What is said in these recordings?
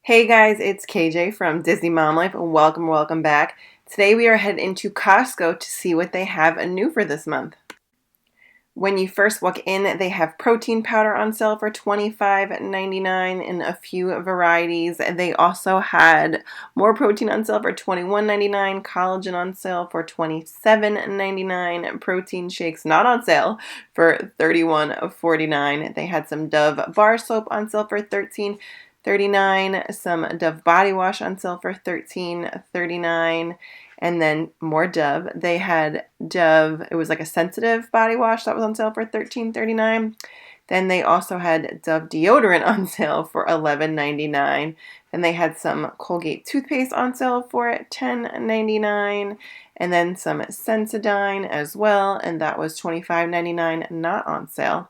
Hey guys, it's KJ from Disney Mom Life. Welcome back. Today we are headed into Costco to see what they have new for this month. When you first walk in, they have protein powder on sale for $25.99 in a few varieties. They also had more protein on sale for $21.99, collagen on sale for $27.99, protein shakes not on sale for $31.49. They had some Dove bar soap on sale for $13.39, some Dove body wash on sale for $13.39, and then more Dove. They had Dove, it was like a sensitive body wash that was on sale for $13.39. Then they also had Dove deodorant on sale for $11.99. Then they had some Colgate toothpaste on sale for $10.99. And then some Sensodyne as well, and that was $25.99, not on sale.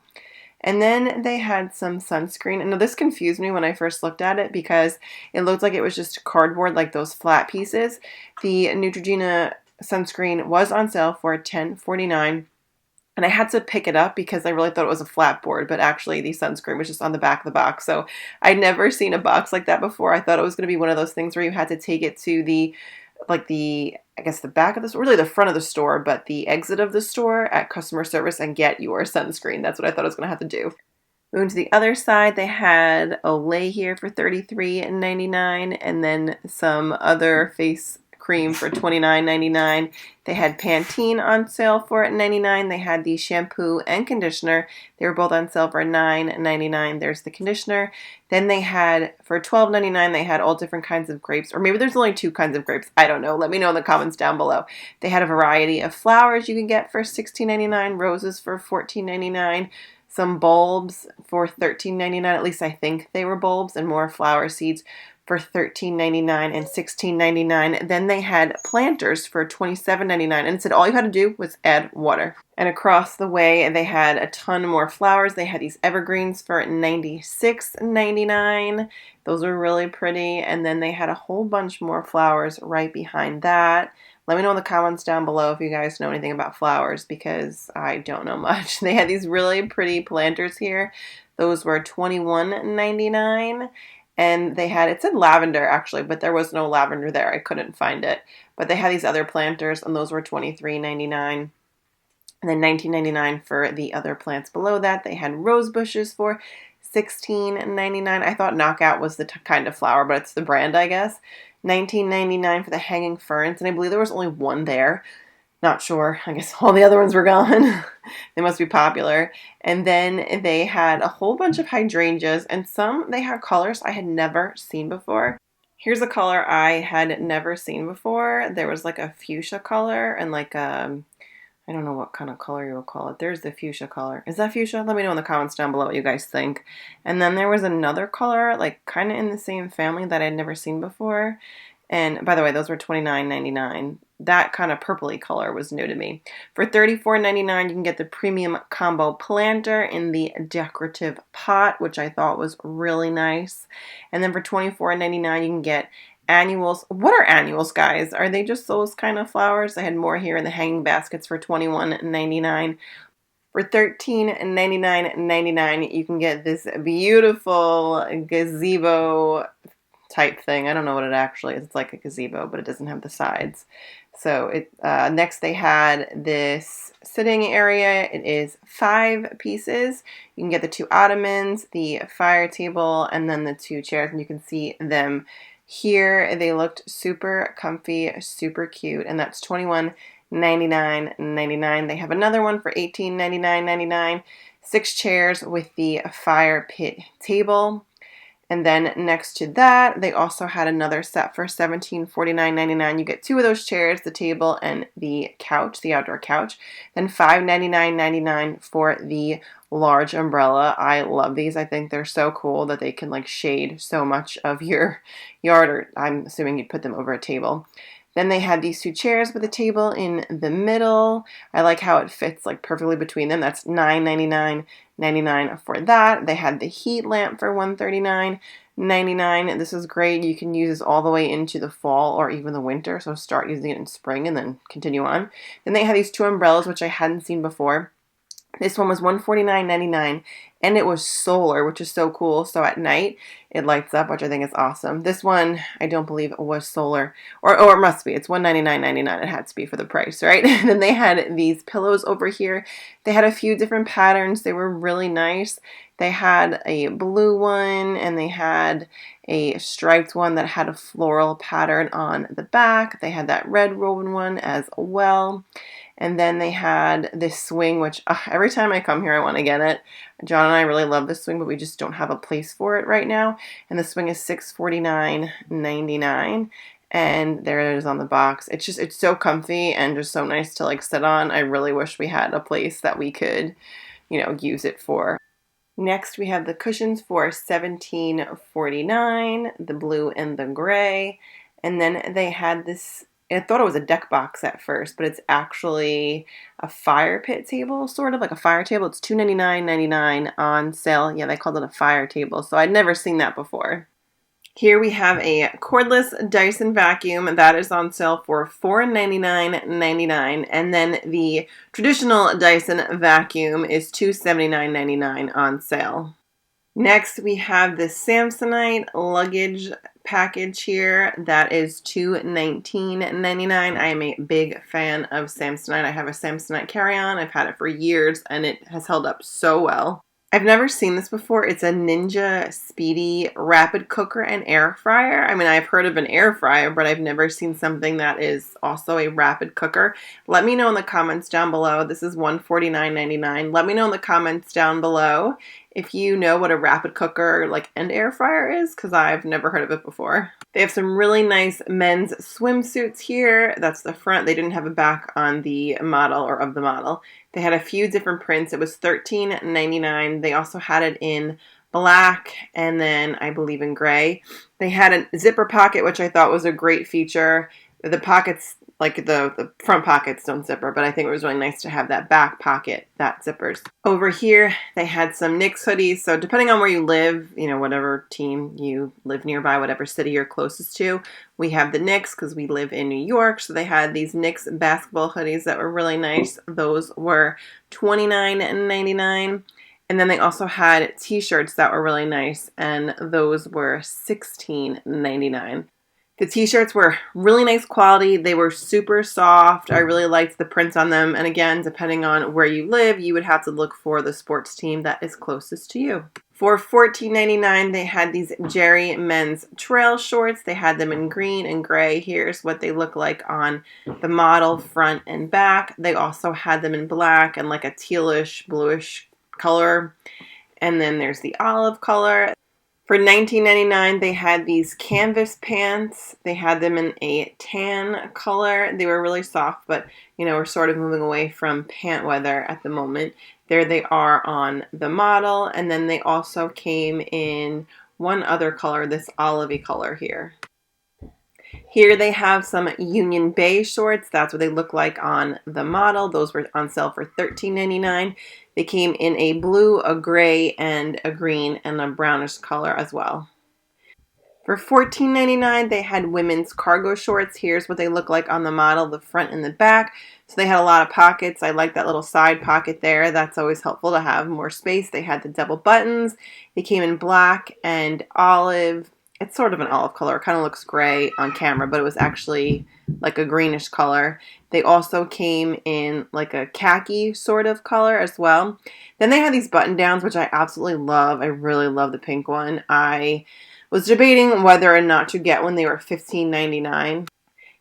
And then they had some sunscreen. And now this confused me when I first looked at it because it looked like it was just cardboard, like those flat pieces. The Neutrogena sunscreen was on sale for $10.49. And I had to pick it up because I really thought it was a flat board, but actually the sunscreen was just on the back of the box. So I'd never seen a box like that before. I thought it was going to be one of those things where you had to take it to I guess the back of the store, really the front of the store, but the exit of the store at customer service and get your sunscreen. That's what I thought I was going to have to do. Moving to the other side, they had Olay here for $33.99 and then some other face cream for $29.99. They had Pantene on sale for $9.99. They had the shampoo and conditioner. They were both on sale for $9.99. There's the conditioner. Then they had, for $12.99, they had all different kinds of grapes. Or maybe there's only two kinds of grapes. I don't know. Let me know in the comments down below. They had a variety of flowers you can get for $16.99. Roses for $14.99. Some bulbs for $13.99. At least I think they were bulbs, and more flower seeds for $13.99 and $16.99. Then they had planters for $27.99, and it said all you had to do was add water. And across the way, they had a ton more flowers. They had these evergreens for $96.99. Those were really pretty. And then they had a whole bunch more flowers right behind that. Let me know in the comments down below if you guys know anything about flowers because I don't know much. They had these really pretty planters here. Those were $21.99. And they had, it said lavender actually, but there was no lavender there. I couldn't find it. But they had these other planters and those were $23.99. And then $19.99 for the other plants below that. They had rose bushes for $16.99. I thought Knockout was the kind of flower, but it's the brand, I guess. $19.99 for the hanging ferns, and I believe there was only one there. Not sure. I guess all the other ones were gone. They must be popular. And then they had a whole bunch of hydrangeas, and some they had colors I had never seen before. Here's a color I had never seen before. There was like a fuchsia color and like I don't know what kind of color you would call it. There's the fuchsia color. Is that fuchsia? Let me know in the comments down below what you guys think. And then there was another color, like kind of in the same family that I'd never seen before. And by the way, those were $29.99. That kind of purpley color was new to me. For $34.99, you can get the premium combo planter in the decorative pot, which I thought was really nice. And then for $24.99, you can get annuals. What are annuals, guys? Are they just those kind of flowers? I had more here in the hanging baskets for $21.99. For $13.99.99, you can get this beautiful gazebo type thing. I don't know what it actually is. It's like a gazebo, but it doesn't have the sides. So next they had this sitting area. It is 5 pieces. You can get the 2 ottomans, the fire table, and then the 2 chairs, and you can see them here. They looked super comfy, super cute, and that's $21.99.99. They have another one for $18.99.99. 6 chairs with the fire pit table. And then next to that, they also had another set for $17.49.99. You get 2 of those chairs, the table and the couch, the outdoor couch. Then $5.99.99 for the large umbrella. I love these. I think they're so cool that they can like shade so much of your yard, or I'm assuming you'd put them over a table. Then they had these 2 chairs with a table in the middle. I like how it fits like perfectly between them. That's $9.99.99 for that. They had the heat lamp for $139.99. This is great. You can use this all the way into the fall or even the winter. So start using it in spring and then continue on. Then they had these 2 umbrellas, which I hadn't seen before. This one was $149.99, And it was solar, which is so cool. So at night, it lights up, which I think is awesome. This one, I don't believe it was solar. Or it must be. It's $199.99. It had to be for the price, right? And then they had these pillows over here. They had a few different patterns. They were really nice. They had a blue one, and they had a striped one that had a floral pattern on the back. They had that red woven one as well. And then they had this swing, which every time I come here, I want to get it. John and I really love this swing, but we just don't have a place for it right now. And the swing is $649.99. And there it is on the box. It's so comfy and just so nice to like sit on. I really wish we had a place that we could, use it for. Next, we have the cushions for $17.49, the blue and the gray. And then they had this, I thought it was a deck box at first, but it's actually a fire pit table, sort of like a fire table. It's $299.99 on sale. Yeah, they called it a fire table, so I'd never seen that before. Here we have a cordless Dyson vacuum that is on sale for $499.99, and then the traditional Dyson vacuum is $279.99 on sale. Next, we have the Samsonite luggage package here that is $219.99. I am a big fan of Samsonite. I have a Samsonite carry-on. I've had it for years, and it has held up so well. I've never seen this before. It's a Ninja Speedy rapid cooker and air fryer. I mean, I've heard of an air fryer, but I've never seen something that is also a rapid cooker. Let me know in the comments down below. This is $149.99. Let me know in the comments down below if you know what a rapid cooker and air fryer is, because I've never heard of it before. They have some really nice men's swimsuits here. That's the front. They didn't have a back on the model or of the model. They had a few different prints. It was $13.99. They also had it in black and then I believe in gray. They had a zipper pocket, which I thought was a great feature. The pockets, the front pockets don't zipper, but I think it was really nice to have that back pocket that zippers. Over here, they had some Knicks hoodies. So depending on where you live, whatever team you live nearby, whatever city you're closest to, we have the Knicks because we live in New York. So they had these Knicks basketball hoodies that were really nice. Those were $29.99. And then they also had t-shirts that were really nice, and those were $16.99. The t-shirts were really nice quality. They were super soft. I really liked the prints on them. And again, depending on where you live, you would have to look for the sports team that is closest to you. For $14.99, they had these Jerry men's trail shorts. They had them in green and gray. Here's what they look like on the model, front and back. They also had them in black and like a tealish, bluish color. And then there's the olive color. For $19.99, they had these canvas pants. They had them in a tan color. They were really soft, but, we're sort of moving away from pant weather at the moment. There they are on the model. And then they also came in one other color, this olivey color here. Here they have some Union Bay shorts. That's what they look like on the model. Those were on sale for $13.99. They came in a blue, a gray, and a green, and a brownish color as well. For $14.99, they had women's cargo shorts. Here's what they look like on the model, the front and the back. So they had a lot of pockets. I like that little side pocket there. That's always helpful to have more space. They had the double buttons. They came in black and olive. It's sort of an olive color. It kind of looks gray on camera, but it was actually like a greenish color. They also came in like a khaki sort of color as well. Then they had these button downs, which I absolutely love. I really love the pink one. I was debating whether or not to get one. They were $15.99.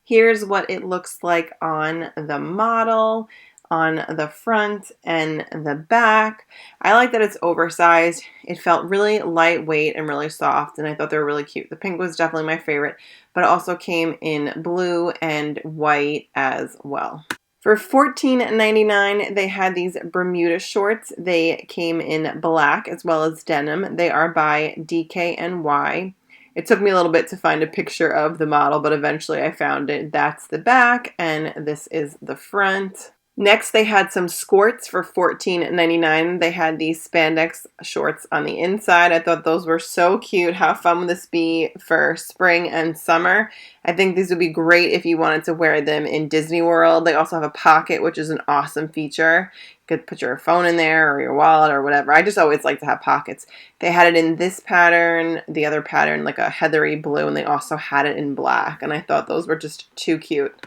Here's what it looks like on the model, on the front and the back. I like that it's oversized. It felt really lightweight and really soft, and I thought they were really cute. The pink was definitely my favorite, but it also came in blue and white as well. For $14.99, they had these Bermuda shorts. They came in black as well as denim. They are by DKNY. It took me a little bit to find a picture of the model, but eventually I found it. That's the back, and this is the front. Next, they had some skirts for $14.99. They had these spandex shorts on the inside. I thought those were so cute. How fun would this be for spring and summer? I think these would be great if you wanted to wear them in Disney World. They also have a pocket, which is an awesome feature. You could put your phone in there or your wallet or whatever. I just always like to have pockets. They had it in this pattern, the other pattern, like a heathery blue, and they also had it in black. And I thought those were just too cute.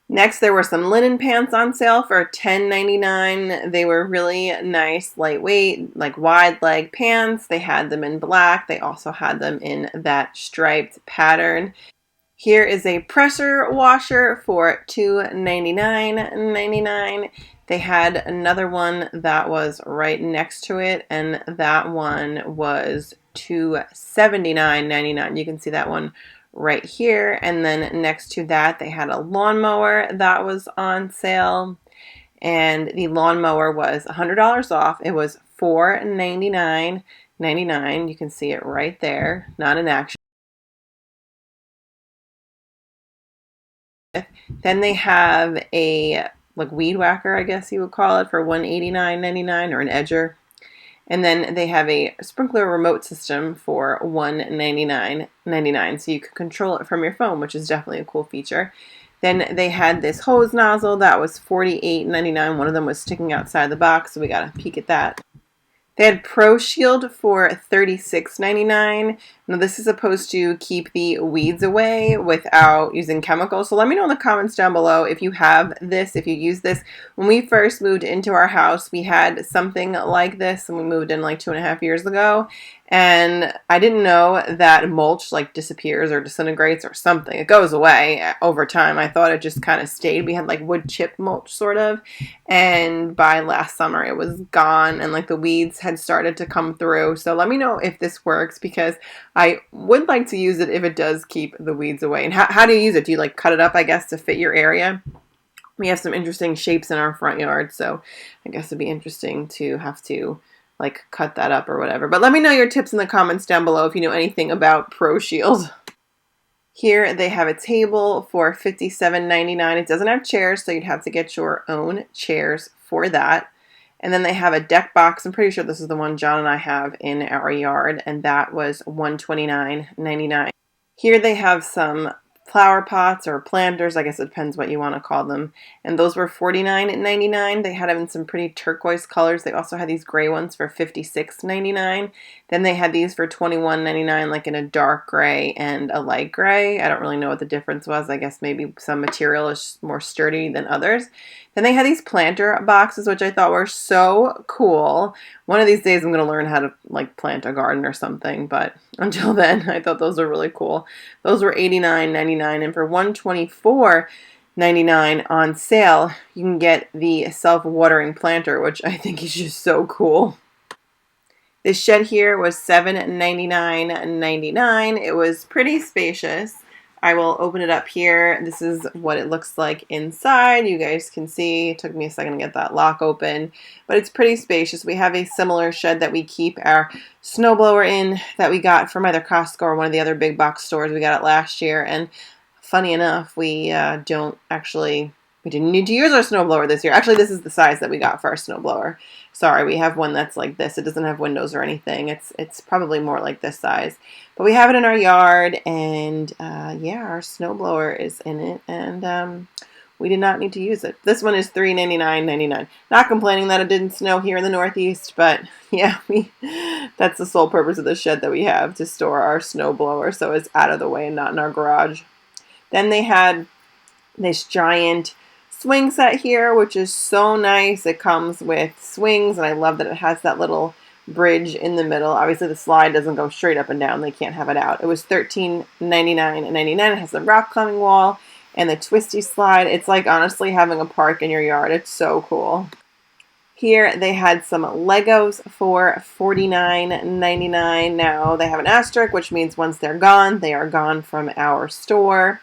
Next, there were some linen pants on sale for $10.99. They were really nice, lightweight, like wide leg pants. They had them in black. They also had them in that striped pattern. Here is a pressure washer for $2.99. They had another one that was right next to it, and that one was $279.99. You can see that one right here. And then next to that, they had a lawnmower that was on sale, and the lawnmower was $100 off. It was $499.99. You can see it right there, not in action. Then they have a like weed whacker, I guess you would call it, for $189.99, or an edger. And then they have a sprinkler remote system for $199.99, so you can control it from your phone, which is definitely a cool feature. Then they had this hose nozzle that was $48.99. One of them was sticking outside the box, so we got a peek at that. They had Pro Shield for $36.99. Now this is supposed to keep the weeds away without using chemicals. So let me know in the comments down below if you have this, if you use this. When we first moved into our house, we had something like this, and we moved in like 2.5 years ago. And I didn't know that mulch like disappears or disintegrates or something. It goes away over time. I thought it just kind of stayed. We had like wood chip mulch sort of. And by last summer it was gone, and like the weeds had started to come through. So let me know if this works, because I would like to use it if it does keep the weeds away. And how do you use it? Do you like cut it up, I guess, to fit your area? We have some interesting shapes in our front yard, so I guess it'd be interesting to have to like cut that up or whatever. But let me know your tips in the comments down below if you know anything about Pro Shield. Here they have a table for $57.99. It doesn't have chairs, so you'd have to get your own chairs for that. And then they have a deck box. I'm pretty sure this is the one John and I have in our yard, and that was $129.99. Here they have some flower pots or planters, I guess it depends what you want to call them, and those were $49.99. They had them in some pretty turquoise colors. They also had these gray ones for $56.99. Then they had these for $21.99, like in a dark gray and a light gray. I don't really know what the difference was. I guess maybe some material is more sturdy than others. Then they had these planter boxes, which I thought were so cool. One of these days I'm going to learn how to like plant a garden or something, but until then I thought those were really cool. Those were $89.99, and for $124.99 on sale you can get the self-watering planter, which I think is just so cool. This shed here was $799.99. It was pretty spacious. I will open it up here. This is what it looks like inside. You guys can see, it took me a second to get that lock open, but it's pretty spacious. We have a similar shed that we keep our snowblower in that we got from either Costco or one of the other big box stores. We got it last year, and funny enough, we didn't need to use our snowblower this year. Actually, this is the size that we got for our snowblower. Sorry, we have one that's like this. It doesn't have windows or anything. It's probably more like this size. But we have it in our yard, and yeah, our snowblower is in it, and we did not need to use it. This one is $399.99. Not complaining that it didn't snow here in the Northeast, but yeah, that's the sole purpose of the shed that we have, to store our snowblower so it's out of the way and not in our garage. Then they had this giant swing set here, which is so nice. It comes with swings, and I love that it has that little bridge in the middle. Obviously the slide doesn't go straight up and down. They can't have it out. It was $13.99.99. It has the rock climbing wall and the twisty slide. It's like honestly having a park in your yard. It's so cool. Here they had some Legos for $49.99. Now they have an asterisk, which means once they're gone, they are gone from our store.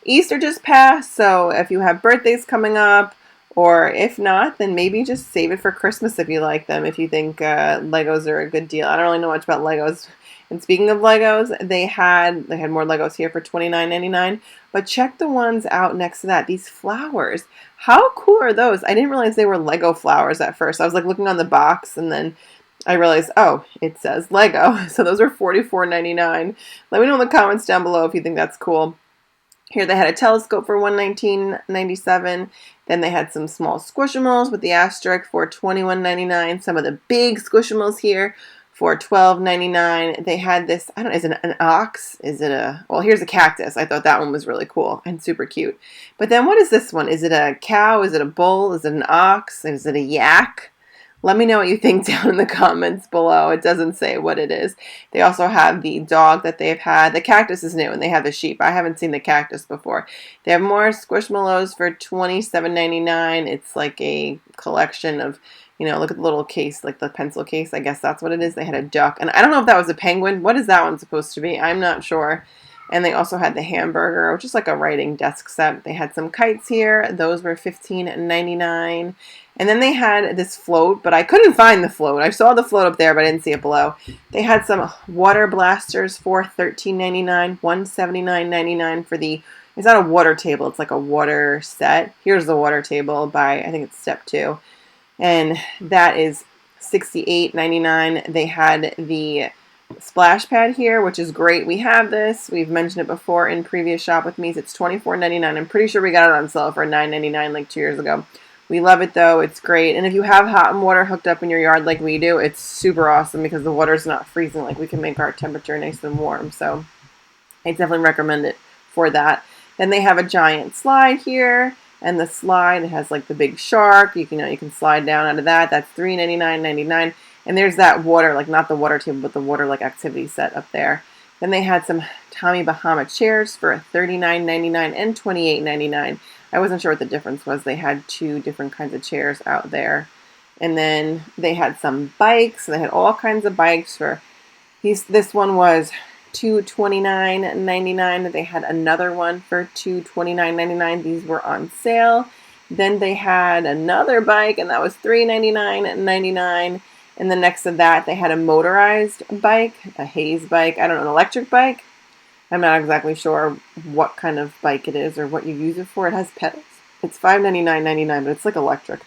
Easter just passed, so if you have birthdays coming up, Or if not, then maybe just save it for Christmas if you like them, if you think Legos are a good deal. I don't really know much about Legos. And speaking of Legos, they had more Legos here for $29.99. But check the ones out next to that. These flowers. How cool are those? I didn't realize they were Lego flowers at first. I was like looking on the box and then I realized, oh, it says Lego. So those are $44.99. Let me know in the comments down below if you think that's cool. Here they had a telescope for $119.97. Then they had some small Squishmallows with the asterisk for $21.99. Some of the big Squishmallows here for $12.99. They had this, I don't know, is it an ox? Is it a, well, here's a cactus. I thought that one was really cool and super cute. But then what is this one? Is it a cow? Is it a bull? Is it an ox? Is it a yak? Let me know what you think down in the comments below. It doesn't say what it is. They also have the dog that they've had. The cactus is new, and they have the sheep. I haven't seen the cactus before. They have more Squishmallows for $27.99. It's like a collection of, you know, look at the little case, like the pencil case. I guess that's what it is. They had a duck. And I don't know if that was a penguin. What is that one supposed to be? I'm not sure. And they also had the hamburger, which is like a writing desk set. They had some kites here. Those were $15.99. And then they had this float, but I couldn't find the float. I saw the float up there, but I didn't see it below. They had some water blasters for $13.99, $179.99 for the, it's not a water table, it's like a water set. Here's the water table by, I think it's step 2. And that is $68.99. They had the splash pad here, which is great. We have this. We've mentioned it before in previous Shop With Me's. It's $24.99. I'm pretty sure we got it on sale for $9.99 like 2 years ago. We love it though. It's great. And if you have hot water hooked up in your yard like we do, it's super awesome because the water's not freezing. Like we can make our temperature nice and warm. So I definitely recommend it for that. Then they have a giant slide here. And the slide has like the big shark. You can slide down out of that. That's $3.99.99. And there's that water, like not the water table, but the water like activity set up there. Then they had some Tommy Bahama chairs for $39.99 and $28.99. I wasn't sure what the difference was. They had 2 different kinds of chairs out there. And then they had some bikes. They had all kinds of bikes for these. This one was $229.99. They had another one for $229.99. These were on sale. Then they had another bike, and that was $399.99. And then next to that, they had a motorized bike, a Hayes bike. I don't know, an electric bike. I'm not exactly sure what kind of bike it is or what you use it for. It has pedals. It's $599.99, but it's like electric.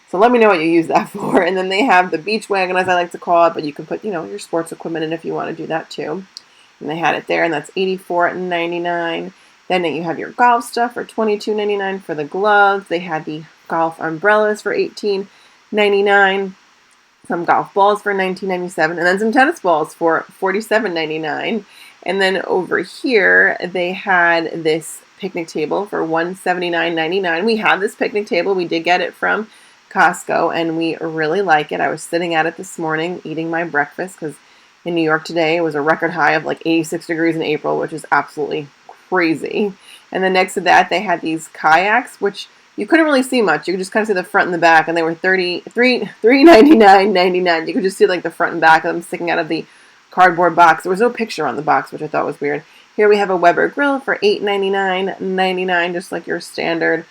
So let me know what you use that for. And then they have the beach wagon, as I like to call it, but you can put, your sports equipment in if you want to do that too. And they had it there, and that's $84.99. Then you have your golf stuff for $22.99 for the gloves. They had the golf umbrellas for $18.99. Some golf balls for $19.97, and then some tennis balls for $47.99. And then over here, they had this picnic table for $179.99. We have this picnic table. We did get it from Costco, and we really like it. I was sitting at it this morning eating my breakfast because in New York today it was a record high of like 86 degrees in April, which is absolutely crazy. And then next to that, they had these kayaks, which you couldn't really see much. You could just kind of see the front and the back, and they were $399.99. You could just see like the front and back of them sticking out of the cardboard box. There was no picture on the box, which I thought was weird. Here we have a Weber grill for $899.99, just like your standard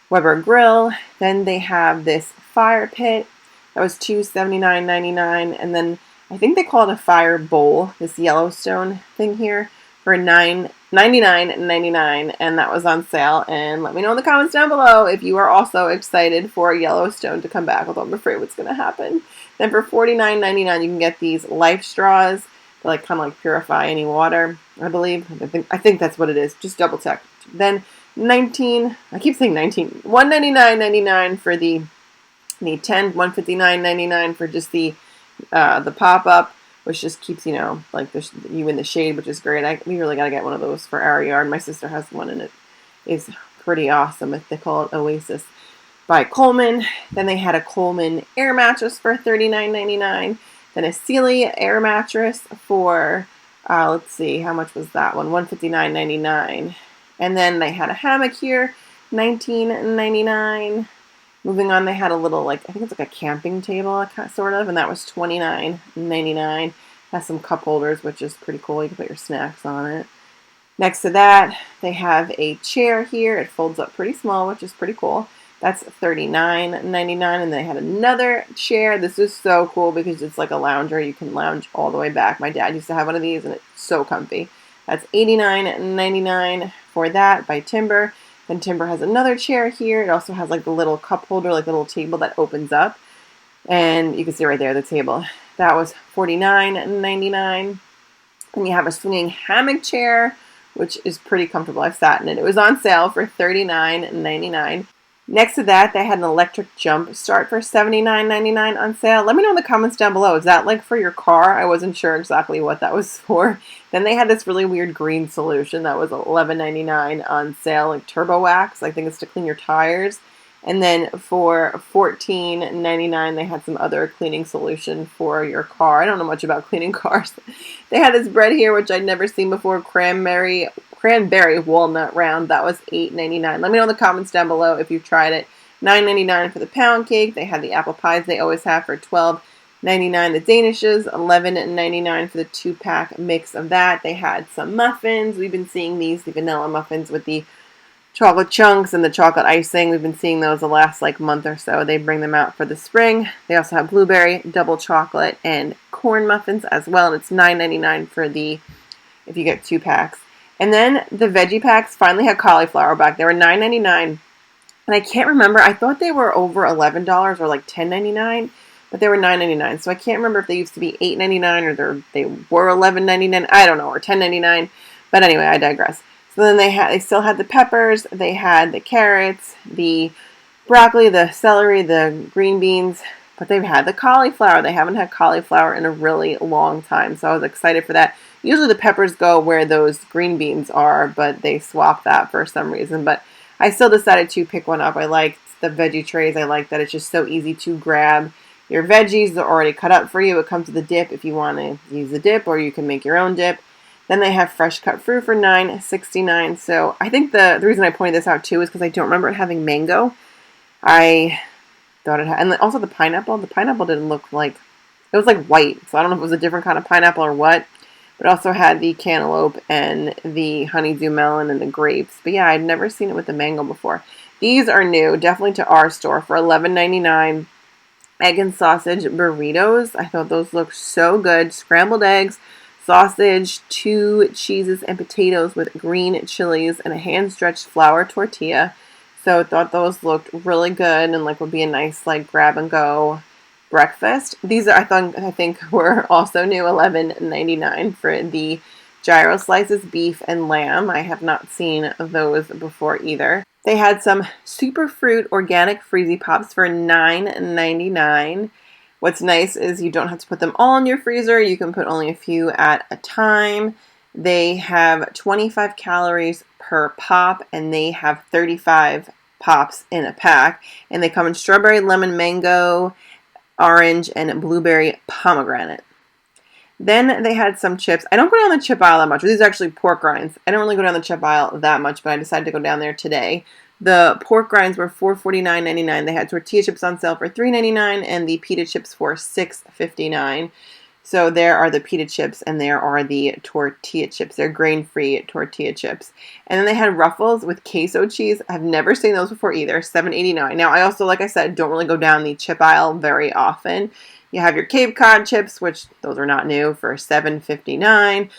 Weber grill. Then they have this fire pit. That was $279.99. And then I think they call it a fire bowl, this Yellowstone thing here, for $99.99, and that was on sale. And let me know in the comments down below if you are also excited for Yellowstone to come back, although I'm afraid what's going to happen. Then for $49.99, you can get these life straws to like kind of like purify any water, I believe. I think that's what it is. Just double check. Then $199.99 for the tent, $159.99 for just the pop-up, which just keeps, like you in the shade, which is great. We really got to get one of those for our yard. My sister has one, and it is pretty awesome. They call it Oasis by Coleman. Then they had a Coleman air mattress for $39.99. Then a Sealy air mattress for, let's see, how much was that one? $159.99. And then they had a hammock here, $19.99. Moving on, they had a little, I think it's like a camping table, sort of, and that was $29.99. Has some cup holders, which is pretty cool. You can put your snacks on it. Next to that, they have a chair here. It folds up pretty small, which is pretty cool. That's $39.99. And they had another chair. This is so cool because it's like a lounger. You can lounge all the way back. My dad used to have one of these and it's so comfy. That's $89.99 for that by Timber. Then Timber has another chair here. It also has like the little cup holder, like the little table that opens up. And you can see right there the table. That was $49.99. And you have a swinging hammock chair, which is pretty comfortable. I've sat in it. It was on sale for $39.99. Next to that, they had an electric jump start for $79.99 on sale. Let me know in the comments down below. Is that like for your car? I wasn't sure exactly what that was for. Then they had this really weird green solution that was $11.99 on sale, like turbo wax. I think it's to clean your tires. And then for $14.99, they had some other cleaning solution for your car. I don't know much about cleaning cars. They had this bread here, which I'd never seen before, cranberry walnut round. That was $8.99. Let me know in the comments down below if you've tried it. $9.99 for the pound cake. They had the apple pies they always have for $12.99. The Danishes, $11.99 for the 2-pack mix of that. They had some muffins. We've been seeing these, the vanilla muffins with the chocolate chunks and the chocolate icing. We've been seeing those the last like month or so. They bring them out for the spring. They also have blueberry, double chocolate, and corn muffins as well. And it's $9.99 for if you get 2 packs. And then the veggie packs finally had cauliflower back. They were $9.99. And I can't remember. I thought they were over $11 or like $10.99. But they were $9.99. So I can't remember if they used to be $8.99 or they were $11.99. I don't know. Or $10.99. But anyway, I digress. So then they still had the peppers, they had the carrots, the broccoli, the celery, the green beans, but they've had the cauliflower. They haven't had cauliflower in a really long time, so I was excited for that. Usually the peppers go where those green beans are, but they swapped that for some reason. But I still decided to pick one up. I liked the veggie trays. I like that it's just so easy to grab your veggies. They're already cut up for you. It comes with the dip if you want to use the dip, or you can make your own dip. Then they have fresh cut fruit for $9.69. So I think the reason I pointed this out too is because I don't remember it having mango. I thought it had, and also the pineapple. The pineapple didn't look like, it was like white. So I don't know if it was a different kind of pineapple or what. But it also had the cantaloupe and the honeydew melon and the grapes. But yeah, I'd never seen it with the mango before. These are new, definitely to our store for $11.99. Egg and sausage burritos. I thought those looked so good. Scrambled eggs, sausage, 2 cheeses, and potatoes with green chilies and a hand-stretched flour tortilla. So I thought those looked really good and like would be a nice like grab-and-go breakfast. These are, I think were also new, $11.99 for the gyro slices, beef and lamb. I have not seen those before either. They had some Superfruit organic Freezy Pops for $9.99. What's nice is you don't have to put them all in your freezer. You can put only a few at a time. They have 25 calories per pop, and they have 35 pops in a pack. And they come in strawberry, lemon, mango, orange, and blueberry pomegranate. Then they had some chips. I don't go down the chip aisle that much. These are actually pork rinds. I don't really go down the chip aisle that much, but I decided to go down there today. The pork rinds were $4.49.99. They had tortilla chips on sale for $3.99 and the pita chips for $6.59. So there are the pita chips and there are the tortilla chips. They're grain-free tortilla chips. And then they had Ruffles with queso cheese. I've never seen those before either. $7.89. Now I also, like I said, don't really go down the chip aisle very often. You have your Cape Cod chips, which those are not new, for $7.59.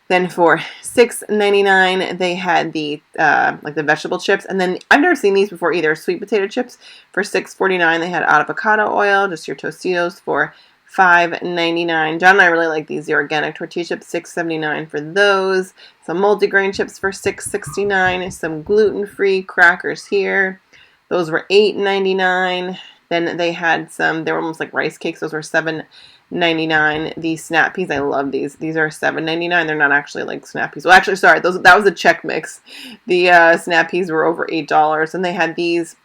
Then for $6.99, they had the like the vegetable chips. And then I've never seen these before either. Sweet potato chips for $6.49. They had avocado oil, just your Tostitos, for $5.99. John and I really like these. The organic tortilla chips, $6.79 for those. Some multigrain chips for $6.69. Some gluten-free crackers here. Those were $8.99. Then they had some, they were almost like rice cakes. Those were $7.99. The snap peas, I love these. These are $7.99. They're not actually like snap peas. Well, actually, sorry, that was a Czech mix. The snap peas were over $8. And they had these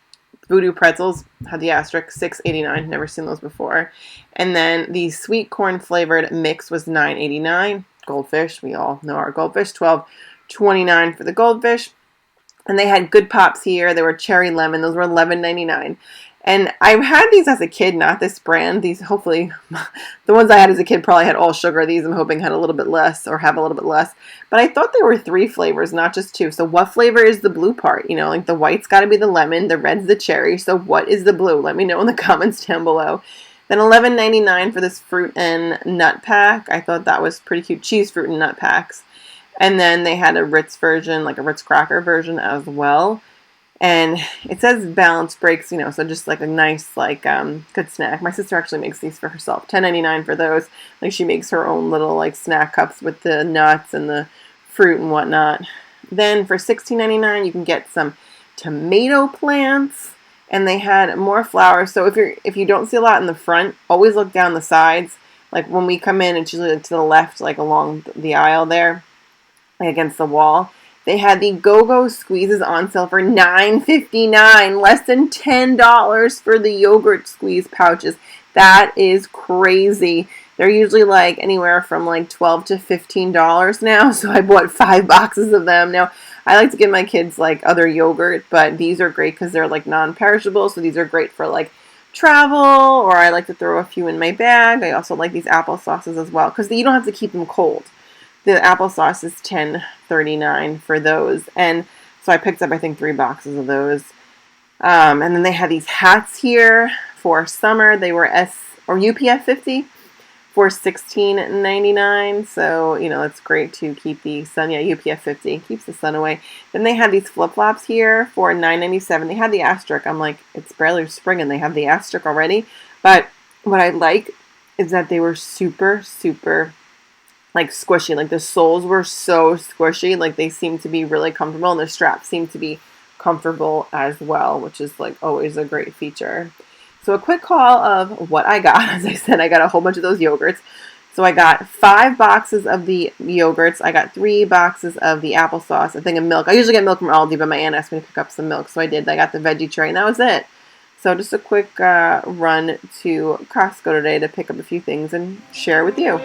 voodoo pretzels, had the asterisk, $6.89. Never seen those before. And then the sweet corn flavored mix was $9.89. Goldfish, we all know our goldfish. $12.29 for the goldfish. And they had good pops here. They were cherry lemon. Those were $11.99. And I've had these as a kid, not this brand. These, hopefully, the ones I had as a kid probably had all sugar. These I'm hoping had a little bit less or have a little bit less. But I thought there were 3 flavors, not just 2. So what flavor is the blue part? You know, like the white's got to be the lemon, the red's the cherry. So what is the blue? Let me know in the comments down below. Then $11.99 for this fruit and nut pack. I thought that was pretty cute. Cheese, fruit, and nut packs. And then they had a Ritz version, like a Ritz cracker version as well. And it says balance breaks, you know, so just like a nice, like, good snack. My sister actually makes these for herself. $10.99 for those. Like, she makes her own little, like, snack cups with the nuts and the fruit and whatnot. Then for $16.99, you can get some tomato plants. And they had more flowers. So if you don't see a lot in the front, always look down the sides. Like, when we come in, it's usually to the left, like, along the aisle there, like, against the wall. They had the Go-Go Squeezes on sale for $9.59, less than $10 for the yogurt squeeze pouches. That is crazy. They're usually like anywhere from like $12 to $15 now, so I bought 5 boxes of them. Now, I like to give my kids like other yogurt, but these are great because they're like non-perishable, so these are great for like travel, or I like to throw a few in my bag. I also like these apple sauces as well because you don't have to keep them cold. The applesauce is $10.39 for those. And so I picked up, I think, 3 boxes of those. And then they had these hats here for summer. They were UPF 50 for $16.99. So, you know, it's great to keep the sun. Yeah, UPF 50 keeps the sun away. Then they had these flip-flops here for $9.97. They had the asterisk. I'm like, it's barely spring and they have the asterisk already. But what I like is that they were super, super like squishy. Like the soles were so squishy. Like they seem to be really comfortable, and the straps seem to be comfortable as well, which is like always a great feature. So a quick haul of what I got. As I said, I got a whole bunch of those yogurts. So I got 5 boxes of the yogurts. I got 3 boxes of the applesauce, a thing of milk. I usually get milk from Aldi, but my aunt asked me to pick up some milk, so I did. I got the veggie tray, and that was it. So just a quick run to Costco today to pick up a few things and share with you.